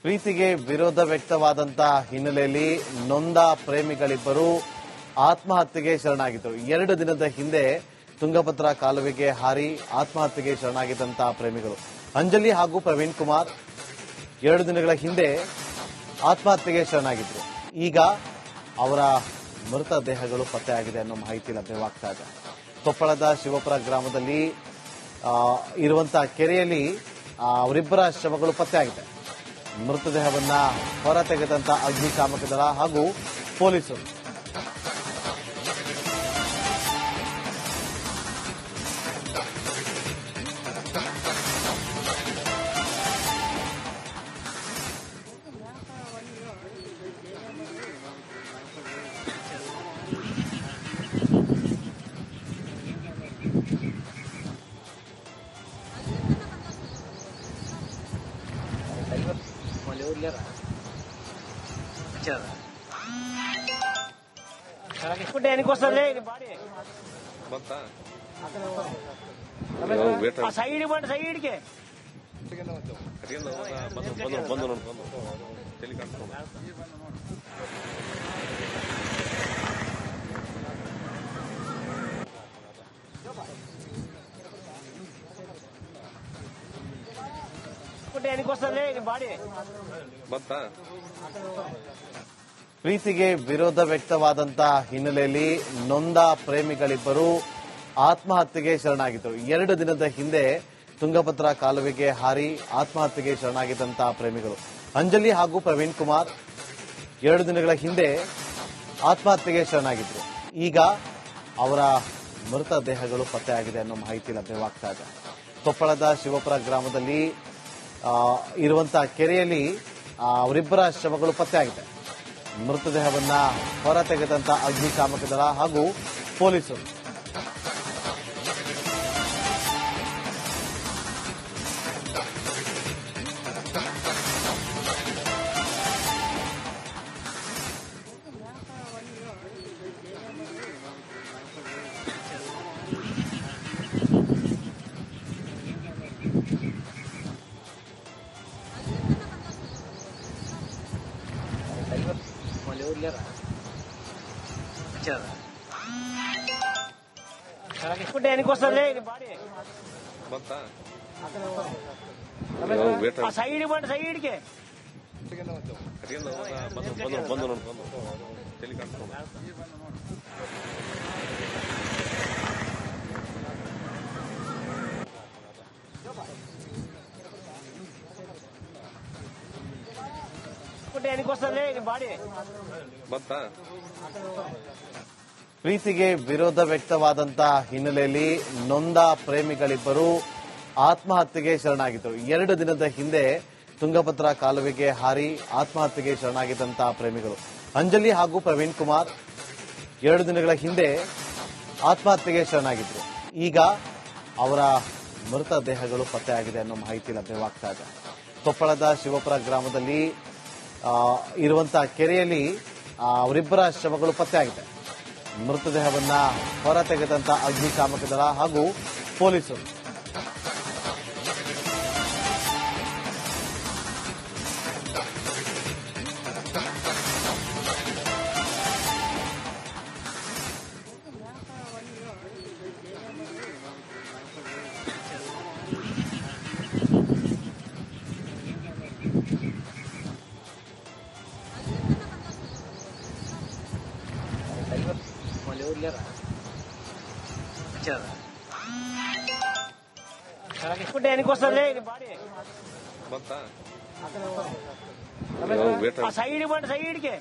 ಪ್ರೀತಿಗೆ ವಿರೋಧ ವ್ಯಕ್ತವಾದಂತ ಹಿನ್ನೆಲೆಯಲ್ಲಿ ನೊಂದ ಪ್ರೇಮಿಗಳಿಬ್ಬರು ಆತ್ಮಹತ್ಯೆಗೆ ಶರಣಾಗಿದ್ದರು. 2 ದಿನದ ಹಿಂದೆ ತುಂಗಭದ್ರಾ ಕಾಲುವೆಗೆ ಹಾರಿ ಆತ್ಮಹತ್ಯೆಗೆ ಶರಣಾಗಿದ್ದಂತಹ ಪ್ರೇಮಿಗಳು ಅಂಜಲಿ ಹಾಗೂ ಪ್ರವೀಣ್ ಕುಮಾರ್ 2 ದಿನಗಳ ಹಿಂದೆ ಆತ್ಮಹತ್ಯೆಗೆ ಶರಣಾಗಿದ್ದರು. ಈಗ ಅವರ ಮೃತ ದೇಹಗಳು ಪತ್ತೆಯಾಗಿದೆ ಅನ್ನೋ ಮಾಹಿತಿ ಲಭ್ಯವಾಗ್ತಾ ಇದೆ. ಕೊಪ್ಪಳದ ಶಿವಪುರ ಗ್ರಾಮದಲ್ಲಿ ಇರುವಂತಹ ಕೆರೆಯಲ್ಲಿ ಅವರಿಬ್ಬರ ಶವಗಳು ಪತ್ತೆಯಾಗಿದೆ. ಮೃತದೇಹವನ್ನ ಹೊರತೆಗೆದಂತ ಅಗ್ನಿಶಾಮಕ ದಳ ಹಾಗೂ ಪೊಲೀಸರು. సైడ్ ఇవ్వండి సైడ్కి వస్తుంది బాడీ ಪ್ರೀತಿಗೆ ವಿರೋಧ ವ್ಯಕ್ತವಾದಂತ ಹಿನ್ನೆಲೆಯಲ್ಲಿ ನೊಂದ ಪ್ರೇಮಿಗಳಿಬ್ಬರು ಆತ್ಮಹತ್ಯೆಗೆ ಶರಣಾಗಿದ್ದರು. 2 ದಿನದ ಹಿಂದೆ ತುಂಗಭದ್ರಾ ಕಾಲುವೆಗೆ ಹಾರಿ ಆತ್ಮಹತ್ಯೆಗೆ ಶರಣಾಗಿದ್ದಂತಹ ಪ್ರೇಮಿಗಳು ಅಂಜಲಿ ಹಾಗೂ ಪ್ರವೀಣ್ ಕುಮಾರ್ 2 ದಿನಗಳ ಹಿಂದೆ ಆತ್ಮಹತ್ಯೆಗೆ ಶರಣಾಗಿದ್ದರು. ಈಗ ಅವರ ಮೃತ ದೇಹಗಳು ಪತ್ತೆಯಾಗಿದೆ ಅನ್ನೋ ಮಾಹಿತಿ ಲಭ್ಯವಾಗ್ತಾ ಇದೆ. ಕೊಪ್ಪಳದ ಶಿವಪುರ ಗ್ರಾಮದಲ್ಲಿ ಇರುವಂತಹ ಕೆರೆಯಲ್ಲಿ ಅವರಿಬ್ಬರ ಶವಗಳು ಪತ್ತೆಯಾಗಿದೆ. ಮೃತದೇಹವನ್ನ ಹೊರತೆಗೆದಂತ ಅಗ್ನಿಶಾಮಕ ದಳ ಹಾಗೂ ಪೊಲೀಸರು. వస్తుంది బాడీ సైడ్ ఇవ్వండి సైడ్కి వస్తుంది బాడీ ಪ್ರೀತಿಗೆ ವಿರೋಧ ವ್ಯಕ್ತವಾದಂತ ಹಿನ್ನೆಲೆಯಲ್ಲಿ ನೊಂದ ಪ್ರೇಮಿಗಳಿಬ್ಬರು ಆತ್ಮಹತ್ಯೆಗೆ ಶರಣಾಗಿದ್ದರು. 2 ದಿನದ ಹಿಂದೆ ತುಂಗಭದ್ರಾ ಕಾಲುವೆಗೆ ಹಾರಿ ಆತ್ಮಹತ್ಯೆಗೆ ಶರಣಾಗಿದ್ದಂತಹ ಪ್ರೇಮಿಗಳು ಅಂಜಲಿ ಹಾಗೂ ಪ್ರವೀಣ್ ಕುಮಾರ್ 2 ದಿನಗಳ ಹಿಂದೆ ಆತ್ಮಹತ್ಯೆಗೆ ಶರಣಾಗಿದ್ದರು. ಈಗ ಅವರ ಮೃತ ದೇಹಗಳು ಪತ್ತೆಯಾಗಿದೆ ಅನ್ನೋ ಮಾಹಿತಿ ಲಭ್ಯವಾಗ್ತಾ ಇದೆ. ಕೊಪ್ಪಳದ ಶಿವಪುರ ಗ್ರಾಮದಲ್ಲಿ ಇರುವಂತಹ ಕೆರೆಯಲ್ಲಿ ಅವರಿಬ್ಬರ ಶವಗಳು ಪತ್ತೆಯಾಗಿದೆ. ಮೃತದೇಹವನ್ನ ಹೊರತೆಗೆದಂತ ಅಗ್ನಿಶಾಮಕ ದಳ ಹಾಗೂ ಪೊಲೀಸರು. వస్తుంది బాడీ సైడ్ ఇవ్వండి సైడ్కి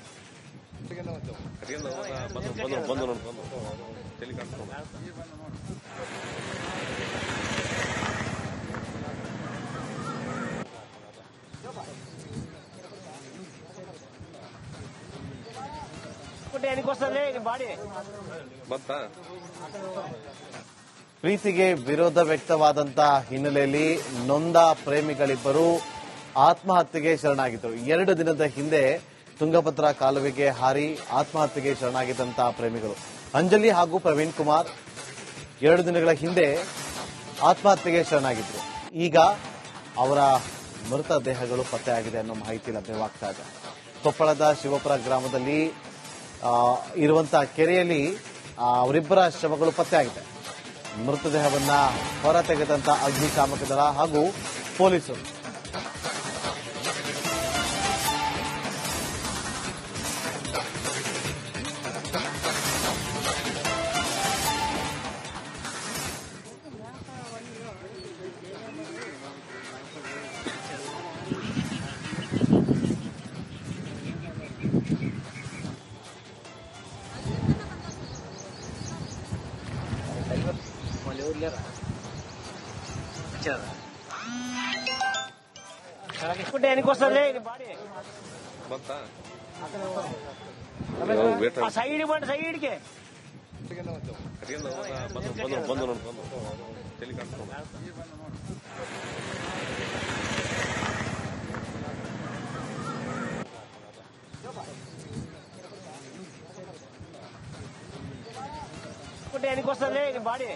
వస్తుంది బాడీ ಪ್ರೀತಿಗೆ ವಿರೋಧ ವ್ಯಕ್ತವಾದಂತ ಹಿನ್ನೆಲೆಯಲ್ಲಿ ನೊಂದ ಪ್ರೇಮಿಗಳಿಬ್ಬರು ಆತ್ಮಹತ್ಯೆಗೆ ಶರಣಾಗಿದ್ದರು. 2 ದಿನದ ಹಿಂದೆ ತುಂಗಭದ್ರಾ ಕಾಲುವೆಗೆ ಹಾರಿ ಆತ್ಮಹತ್ಯೆಗೆ ಶರಣಾಗಿದ್ದಂತಹ ಪ್ರೇಮಿಗಳು ಅಂಜಲಿ ಹಾಗೂ ಪ್ರವೀಣ್ ಕುಮಾರ್ 2 ದಿನಗಳ ಹಿಂದೆ ಆತ್ಮಹತ್ಯೆಗೆ ಶರಣಾಗಿದ್ದರು. ಈಗ ಅವರ ಮೃತದೇಹಗಳು ಪತ್ತೆಯಾಗಿದೆ ಅನ್ನೋ ಮಾಹಿತಿ ಲಭ್ಯವಾಗ್ತಾ ಇದೆ. ಕೊಪ್ಪಳದ ಶಿವಪುರ ಗ್ರಾಮದಲ್ಲಿ ಇರುವಂತಹ ಕೆರೆಯಲ್ಲಿ ಅವರಿಬ್ಬರ ಶವಗಳು ಪತ್ತೆಯಾಗಿದೆ. ಮೃತದೇಹವನ್ನ ಹೊರ ತೆಗೆದಂತ ಅಗ್ನಿಶಾಮಕ ದಳ ಹಾಗೂ ಪೊಲೀಸರು. ఎనికొస్తుంది బాడీ సైడ్ బండి సైడ్కి ఎనికొస్తుంది బాడీ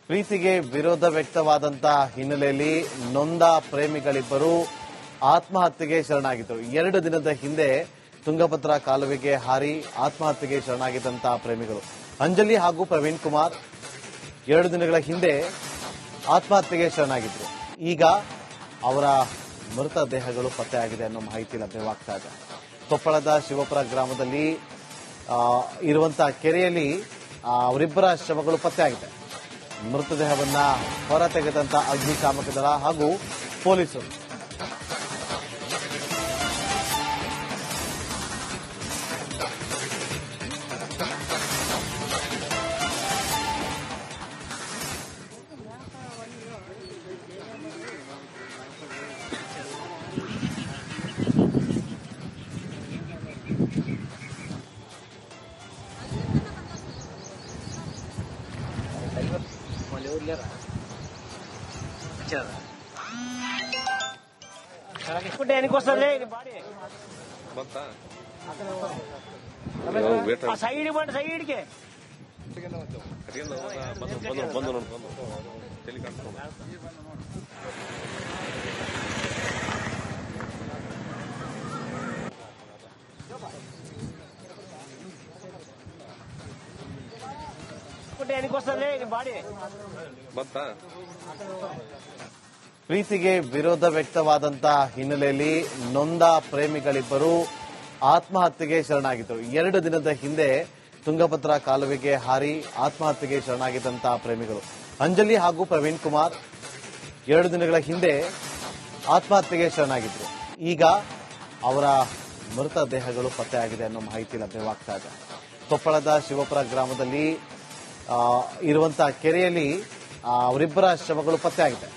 ಪ್ರೀತಿಗೆ ವಿರೋಧ ವ್ಯಕ್ತವಾದಂತ ಹಿನ್ನೆಲೆಯಲ್ಲಿ ನೊಂದ ಪ್ರೇಮಿಗಳಿಬ್ಬರು ಆತ್ಮಹತ್ಯೆಗೆ ಶರಣಾಗಿದ್ದರು. 2 ದಿನದ ಹಿಂದೆ ತುಂಗಭದ್ರಾ ಕಾಲುವೆಗೆ ಹಾರಿ ಆತ್ಮಹತ್ಯೆಗೆ ಶರಣಾಗಿದ್ದಂತಹ ಪ್ರೇಮಿಗಳು ಅಂಜಲಿ ಹಾಗೂ ಪ್ರವೀಣ್ ಕುಮಾರ್ 2 ದಿನಗಳ ಹಿಂದೆ ಆತ್ಮಹತ್ಯೆಗೆ ಶರಣಾಗಿದ್ದರು. ಈಗ ಅವರ ಮೃತದೇಹಗಳು ಪತ್ತೆಯಾಗಿದೆ ಅನ್ನೋ ಮಾಹಿತಿ ಲಭ್ಯವಾಗ್ತಾ ಇದೆ. ಕೊಪ್ಪಳದ ಶಿವಪುರ ಗ್ರಾಮದಲ್ಲಿ ಇರುವಂತಹ ಕೆರೆಯಲ್ಲಿ ಅವರಿಬ್ಬರ ಶವಗಳು ಪತ್ತೆಯಾಗಿದೆ. ಮೃತದೇಹವನ್ನ ಹೊರ ತೆಗೆದಂತ ಅಗ್ನಿಶಾಮಕ ದಳ ಹಾಗೂ ಪೊಲೀಸರು. ఎనికొస్తుంది బాడీ సైడ్ బండి సైడ్కి ఎనికొస్తుంది బాడీ ಪ್ರೀತಿಗೆ ವಿರೋಧ ವ್ಯಕ್ತವಾದಂತ ಹಿನ್ನೆಲೆಯಲ್ಲಿ ನೊಂದ ಪ್ರೇಮಿಗಳಿಬ್ಬರು ಆತ್ಮಹತ್ಯೆಗೆ ಶರಣಾಗಿದ್ದರು. 2 ದಿನದ ಹಿಂದೆ ತುಂಗಭದ್ರಾ ಕಾಲುವೆಗೆ ಹಾರಿ ಆತ್ಮಹತ್ಯೆಗೆ ಶರಣಾಗಿದ್ದಂತಹ ಪ್ರೇಮಿಗಳು ಅಂಜಲಿ ಹಾಗೂ ಪ್ರವೀಣ್ ಕುಮಾರ್ 2 ದಿನಗಳ ಹಿಂದೆ ಆತ್ಮಹತ್ಯೆಗೆ ಶರಣಾಗಿದ್ದರು. ಈಗ ಅವರ ಮೃತದೇಹಗಳು ಪತ್ತೆಯಾಗಿದೆ ಅನ್ನೋ ಮಾಹಿತಿ ಲಭ್ಯವಾಗ್ತಾ ಇದೆ. ಕೊಪ್ಪಳದ ಶಿವಪುರ ಗ್ರಾಮದಲ್ಲಿ ಇರುವಂತಹ ಕೆರೆಯಲ್ಲಿ ಅವರಿಬ್ಬರ ಶವಗಳು ಪತ್ತೆಯಾಗಿದೆ.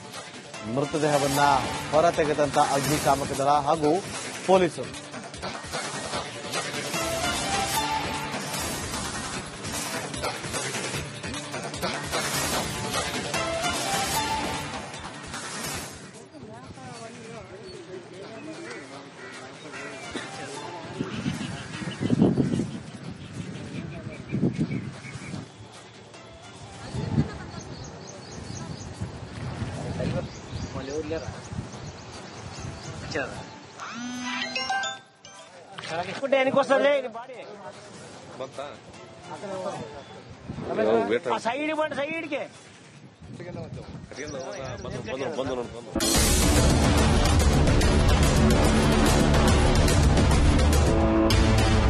ಮೃತದೇಹವನ್ನ ಹೊರ ತೆಗೆದಂತ ಅಗ್ನಿಶಾಮಕ ದಳ ಹಾಗೂ ಪೊಲೀಸರು. ఎనికొస్తుంది బాడీ సైడ్ బండి సైడ్కి